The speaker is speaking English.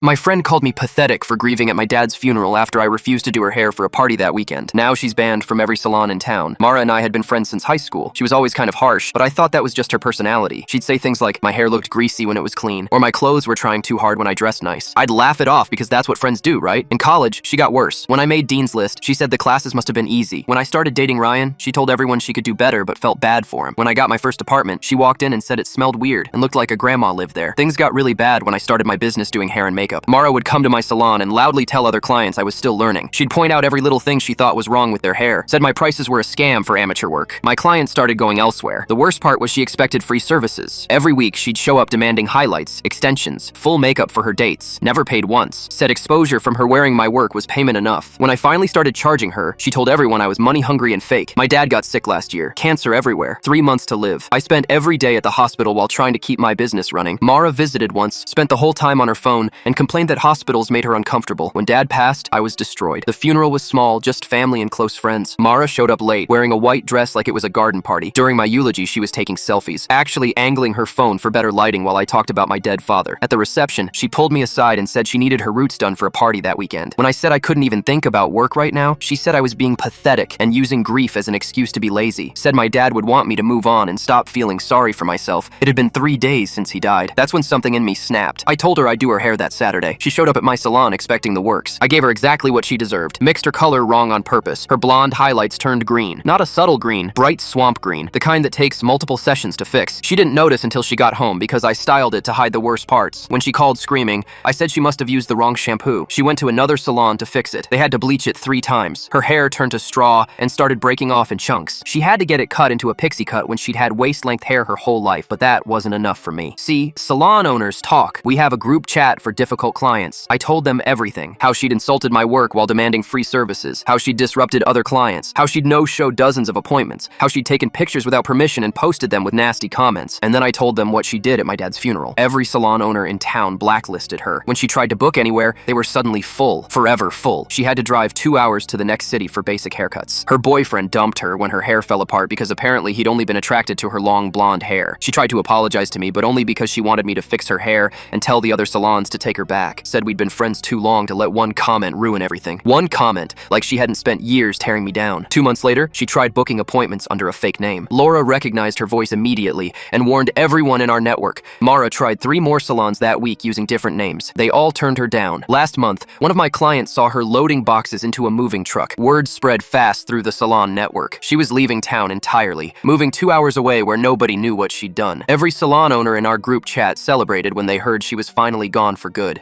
My friend called me pathetic for grieving at my dad's funeral after I refused to do her hair for a party that weekend. Now she's banned from every salon in town. Mara and I had been friends since high school. She was always kind of harsh, but I thought that was just her personality. She'd say things like, my hair looked greasy when it was clean, or my clothes were trying too hard when I dressed nice. I'd laugh it off because that's what friends do, right? In college, she got worse. When I made Dean's List, she said the classes must have been easy. When I started dating Ryan, she told everyone she could do better but felt bad for him. When I got my first apartment, she walked in and said it smelled weird and looked like a grandma lived there. Things got really bad when I started my business doing hair and makeup. Mara would come to my salon and loudly tell other clients I was still learning. She'd point out every little thing she thought was wrong with their hair, said my prices were a scam for amateur work. My clients started going elsewhere. The worst part was she expected free services. Every week, she'd show up demanding highlights, extensions, full makeup for her dates, never paid once. Said exposure from her wearing my work was payment enough. When I finally started charging her, she told everyone I was money hungry and fake. My dad got sick last year, cancer everywhere, 3 months to live. I spent every day at the hospital while trying to keep my business running. Mara visited once, spent the whole time on her phone, and complained that hospitals made her uncomfortable. When Dad passed, I was destroyed. The funeral was small, just family and close friends. Mara showed up late, wearing a white dress like it was a garden party. During my eulogy, she was taking selfies, actually angling her phone for better lighting while I talked about my dead father. At the reception, she pulled me aside and said she needed her roots done for a party that weekend. When I said I couldn't even think about work right now, she said I was being pathetic and using grief as an excuse to be lazy. Said my dad would want me to move on and stop feeling sorry for myself. It had been 3 days since he died. That's when something in me snapped. I told her I'd do her hair that Saturday. She showed up at my salon expecting the works. I gave her exactly what she deserved. Mixed her color wrong on purpose. Her blonde highlights turned green. Not a subtle green, bright swamp green, the kind that takes multiple sessions to fix. She didn't notice until she got home because I styled it to hide the worst parts. When she called screaming, I said she must have used the wrong shampoo. She went to another salon to fix it. They had to bleach it 3 times. Her hair turned to straw and started breaking off in chunks. She had to get it cut into a pixie cut when she'd had waist-length hair her whole life, but that wasn't enough for me. See, salon owners talk. We have a group chat for difficult clients. I told them everything. How she'd insulted my work while demanding free services, how she'd disrupted other clients, how she'd no-show dozens of appointments, how she'd taken pictures without permission and posted them with nasty comments. And then I told them what she did at my dad's funeral. Every salon owner in town blacklisted her. When she tried to book anywhere, they were suddenly full, forever full. She had to drive 2 hours to the next city for basic haircuts. Her boyfriend dumped her when her hair fell apart because apparently he'd only been attracted to her long blonde hair. She tried to apologize to me, but only because she wanted me to fix her hair and tell the other salons to take her back. Said we'd been friends too long to let one comment ruin everything. One comment, like she hadn't spent years tearing me down. 2 months later, she tried booking appointments under a fake name. Laura recognized her voice immediately and warned everyone in our network. Mara tried 3 more salons that week using different names. They all turned her down. Last month, one of my clients saw her loading boxes into a moving truck. Word spread fast through the salon network. She was leaving town entirely, moving 2 hours away where nobody knew what she'd done. Every salon owner in our group chat celebrated when they heard she was finally gone for good.